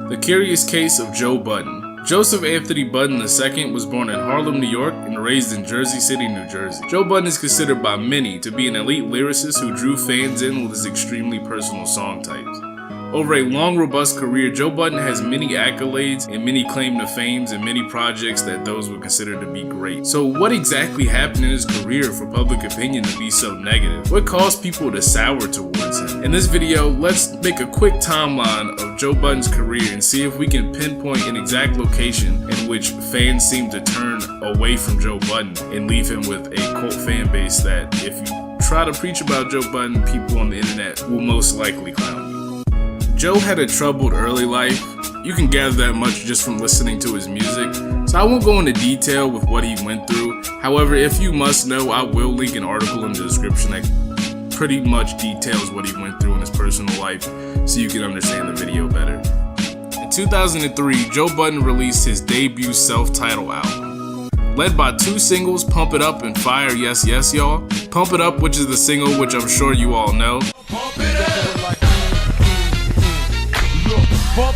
The Curious Case of Joe Budden. Joseph Anthony Budden II was born in Harlem, New York, and raised in Jersey City, New Jersey. Joe Budden is considered by many to be an elite lyricist who drew fans in with his extremely personal song types. Over a long, robust career, Joe Budden has many accolades and many claim to fame and many projects that those would consider to be great. So what exactly happened in his career for public opinion to be so negative? What caused people to sour towards him? In this video, let's make a quick timeline of Joe Budden's career and see if we can pinpoint an exact location in which fans seem to turn away from Joe Budden and leave him with a cult fan base that if you try to preach about Joe Budden, people on the internet will most likely clown you. Joe had a troubled early life. You can gather that much just from listening to his music, so I won't go into detail with what he went through. However, if you must know, I will link an article in the description that pretty much details what he went through in his personal life so you can understand the video better. In 2003, Joe Budden released his debut self-titled album. Led by two singles, Pump It Up and Fire Yes Yes Y'all. Pump It Up, which is the single which I'm sure you all know. Pump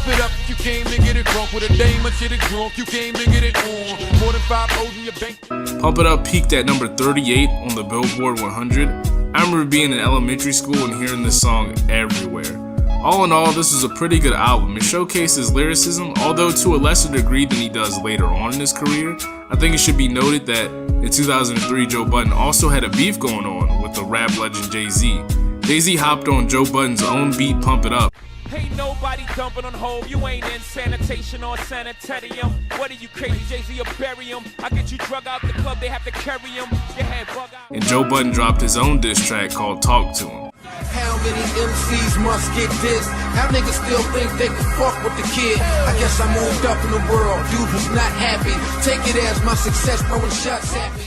it up, you came to get it drunk with a dame, much shit drunk, you came to get it on. More than 5 O's in your bank. Pump It Up peaked at number 38 on the Billboard 100. I remember being in elementary school and hearing this song everywhere. All in all, this is a pretty good album. It showcases lyricism, although to a lesser degree than he does later on in his career. I think it should be noted that in 2003, Joe Budden also had a beef going on with the rap legend Jay-Z. Jay-Z hopped on Joe Budden's own beat, Pump It Up. Ain't nobody dumping on home, you ain't in sanitation or sanitarium. What are you crazy, Jay-Z or bury him? I get you drug out the club, they have to carry him. Your head bug out. And Joe Budden dropped his own diss track called Talk to Him. How many MCs must get this? How niggas still think they can fuck with the kid? I guess I moved up in the world, dude who's not happy. Take it as my success, throwing shots at me.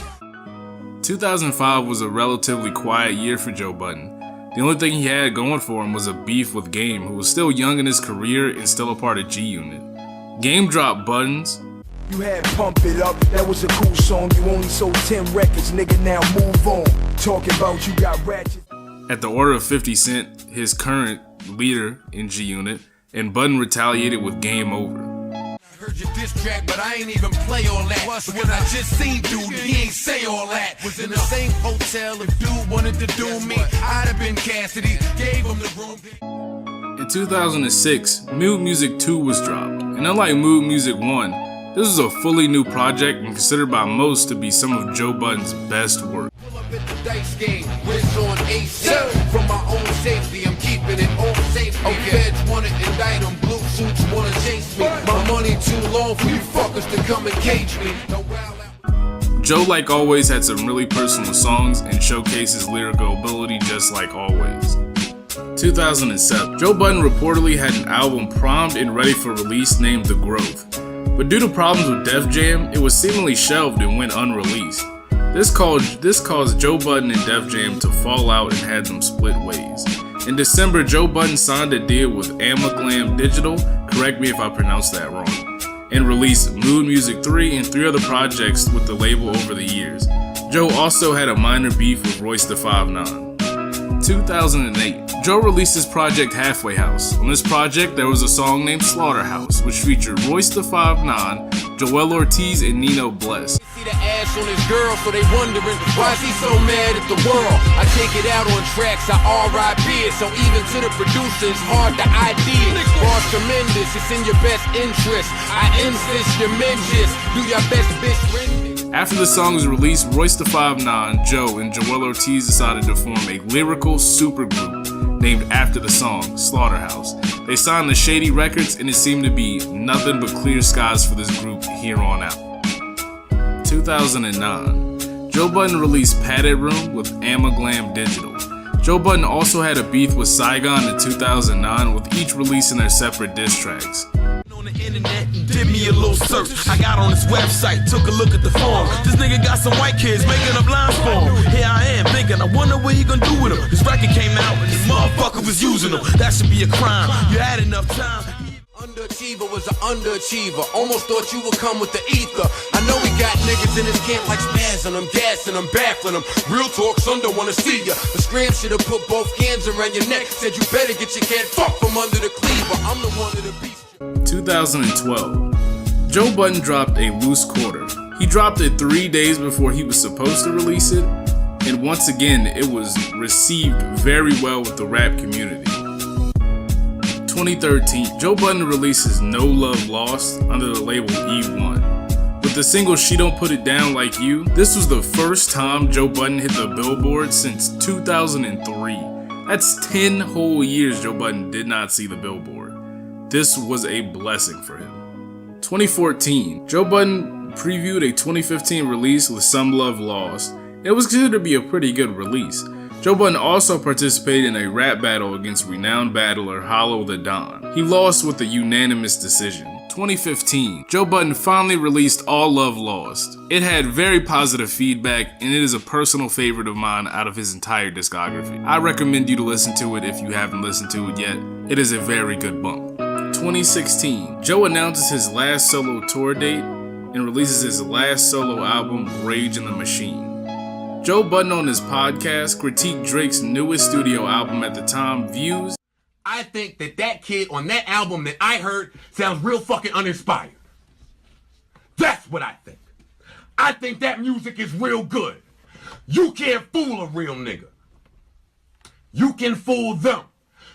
2005 was a relatively quiet year for Joe Budden. The only thing he had going for him was a beef with Game, who was still young in his career and still a part of G-Unit. Game dropped Buttons. You had Pump It Up, that was a cool song. You only sold 10 records, nigga, now move on. Talking about you got ratchet. At the order of 50 Cent, his current leader in G-Unit, and Budden retaliated with Game Over. Heard your diss track, but I ain't even play all that. But when I just seen dude, he ain't say all that. Was in the same hotel, if dude wanted to do me, I'd have been Cassidy, gave him the room. In 2006, Mood Music 2 was dropped, and unlike Mood Music 1, this was a fully new project and considered by most to be some of Joe Budden's best work. Pull up at the dice game, wrist on AC. From my own safety, I'm keeping it all safe. Feds wanna indict them, blue suits wanna chase me. My money too long for you fuckers to come and cage me. Joe, like always, had some really personal songs and showcased his lyrical ability just like always. 2007, Joe Budden reportedly had an album primed and ready for release named The Growth. But due to problems with Def Jam, it was seemingly shelved and went unreleased. This caused Joe Budden and Def Jam to fall out and had them split ways. In December, Joe Budden signed a deal with Amaglam Digital, correct me if I pronounced that wrong, and released Mood Music 3 and 3 other projects with the label over the years. Joe also had a minor beef with Royce da 5'9". 2008, Joe released his project Halfway House. On this project, there was a song named Slaughterhouse, which featured Royce da 5'9", Joel Ortiz, and Nino Bless. See the ass on his girl, so they wondering why is he so mad at the world? I take it out on tracks, I R.I.P. it, so even to the producer, it's hard to ID it. Bar's tremendous, it's in your best interest. I insist you mention, do your best bitch friend. After the song was released, Royce da 5'9", Joe, and Joel Ortiz decided to form a lyrical supergroup named after the song, Slaughterhouse. They signed to Shady Records, and it seemed to be nothing but clear skies for this group here on out. 2009, Joe Budden released Padded Room with Amaglam Digital. Joe Budden also had a beef with Saigon in 2009, with each releasing their separate diss tracks. On the internet and did me a little search. I got on his website, took a look at the form. This nigga got some white kids making up lines for him. Here I am thinking, I wonder what he gonna do with them. His record came out and this motherfucker was using them. That should be a crime. You had enough time. Underachiever was an underachiever. Almost thought you would come with the ether. I know we got niggas in this camp like spazzing them, gassing them, baffling them. Real talk, son don't wanna see ya. The scram should've put both hands around your neck. Said you better get your cat fucked from under the cleaver. I'm the one of the beast. 2012, Joe Budden dropped a loose quarter. He dropped it 3 days before he was supposed to release it, and once again, it was received very well with the rap community. 2013, Joe Budden releases No Love Lost under the label E1. With the single She Don't Put It Down Like You, this was the first time Joe Budden hit the Billboard since 2003. That's 10 whole years Joe Budden did not see the Billboard. This was a blessing for him. 2014, Joe Budden previewed a 2015 release with Some Love Lost. It was considered to be a pretty good release. Joe Budden also participated in a rap battle against renowned battler Hollow the Don. He lost with a unanimous decision. 2015, Joe Budden finally released All Love Lost. It had very positive feedback, and it is a personal favorite of mine out of his entire discography. I recommend you to listen to it if you haven't listened to it yet. It is a very good bump. 2016, Joe announces his last solo tour date and releases his last solo album, Rage in the Machine. Joe Budden on his podcast critiqued Drake's newest studio album at the time, Views. I think that kid on that album that I heard sounds real fucking uninspired. That's what I think. I think that music is real good. You can't fool a real nigga. You can fool them.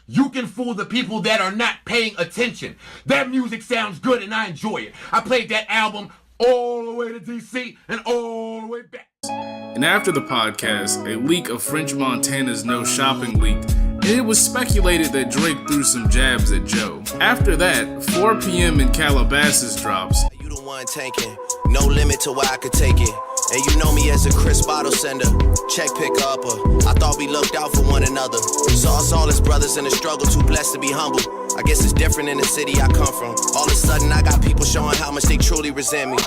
You can fool the people that are not paying attention. That music sounds good and I enjoy it. I played that album all the way to DC and all the way back. And after the podcast, a leak of French Montana's No Shopping leaked, and it was speculated that Drake threw some jabs at Joe. After that, 4 p.m. in Calabasas drops. You the one tanking, no limit to where I could take it. And you know me as a crisp bottle sender, check picker upper. I thought we looked out for one another. Saw us all as brothers in the struggle, too blessed to be humble. I guess it's different in the city I come from. All of a sudden I got people showing how much they truly resent me.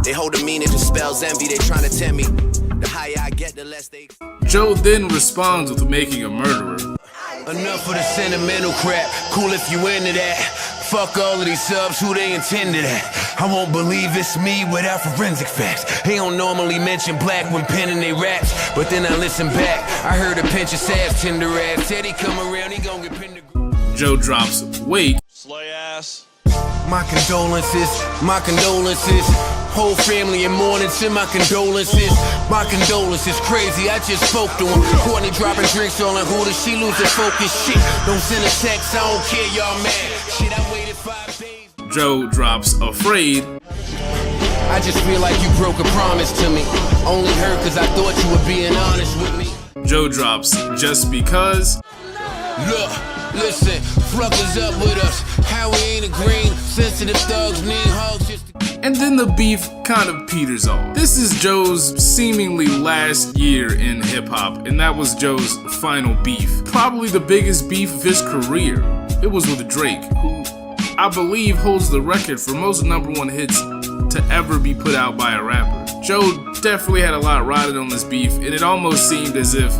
They hold the meaning to spells envy, they trying to tempt me. The higher I get, the less they... Joe then responds with Making a Murderer. Enough of the sentimental crap, cool if you into that. Fuck all of these subs, who they intended at. I won't believe it's me without forensic facts. They don't normally mention black when penning they raps, but then I listen back. I heard a pinch of sass, tender ass. Said he come around, he gon' get pinned to... Joe drops Wake. Slay ass. My condolences, my condolences. Whole family in mourning, send my condolences. My condolences, crazy, I just spoke to him. Courtney dropping drinks on her hooter, she losing focus. Shit, don't send a text, I don't care, y'all mad. Shit, I waited 5 days. Joe drops Afraid. I just feel like you broke a promise to me. Only her cause I thought you were being honest with me. Joe drops Just Because. Look, listen, Fluckers up with us. How we ain't agreeing, sensitive thugs need hugs just to... And then the beef kind of peters off. This is Joe's seemingly last year in hip-hop, and that was Joe's final beef. Probably the biggest beef of his career. It was with Drake, who I believe holds the record for most #1 hits to ever be put out by a rapper. Joe definitely had a lot riding on this beef, and it almost seemed as if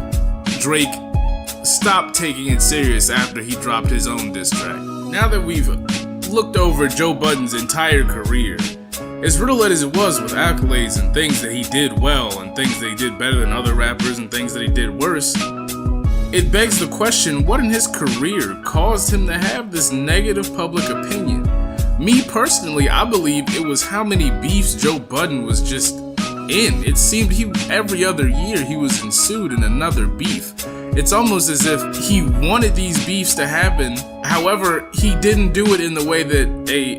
Drake stopped taking it serious after he dropped his own diss track. Now that we've looked over Joe Budden's entire career, as riddled as it was with accolades and things that he did well and things that he did better than other rappers and things that he did worse, it begs the question, what in his career caused him to have this negative public opinion? Me personally, I believe it was how many beefs Joe Budden was just in. It seemed every other year he was ensued in another beef. It's almost as if he wanted these beefs to happen, however, he didn't do it in the way that a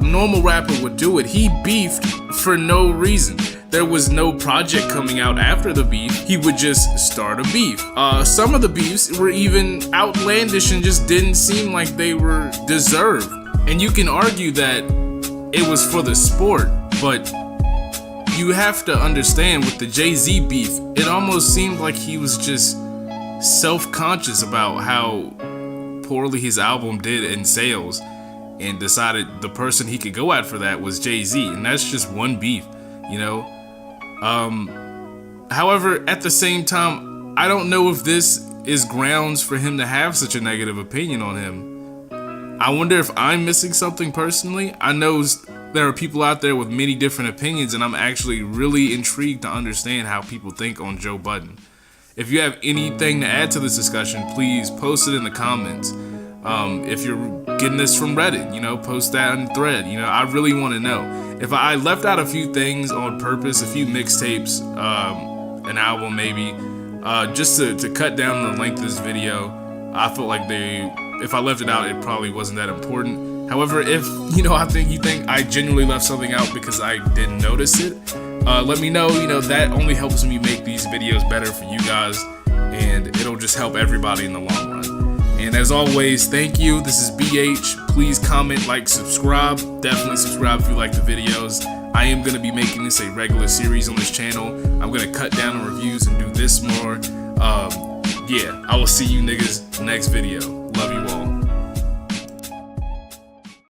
normal rapper would do it. He beefed for no reason. There was no project coming out after the beef. He would just start a beef. Some of the beefs were even outlandish and just didn't seem like they were deserved. And you can argue that it was for the sport, but you have to understand with the Jay-Z beef, it almost seemed like he was just self-conscious about how poorly his album did in sales and decided the person he could go at for that was Jay-Z, and that's just one beef, you know? However, at the same time, I don't know if this is grounds for him to have such a negative opinion on him. I wonder if I'm missing something personally. I know there are people out there with many different opinions, and I'm actually really intrigued to understand how people think on Joe Budden. If you have anything to add to this discussion, please post it in the comments. If you're getting this from Reddit, you know, post that in the thread. You know, I really want to know. If I left out a few things on purpose, a few mixtapes, an album maybe, just to cut down the length of this video. I felt like if I left it out, it probably wasn't that important. However, if, you know, you think I genuinely left something out because I didn't notice it, let me know. You know, that only helps me make these videos better for you guys, and it'll just help everybody in the long run. And as always, thank you. This is BH. Please comment, like, subscribe. Definitely subscribe if you like the videos. I am going to be making this a regular series on this channel. I'm going to cut down on reviews and do this more. Yeah, I will see you niggas next video. Love you all.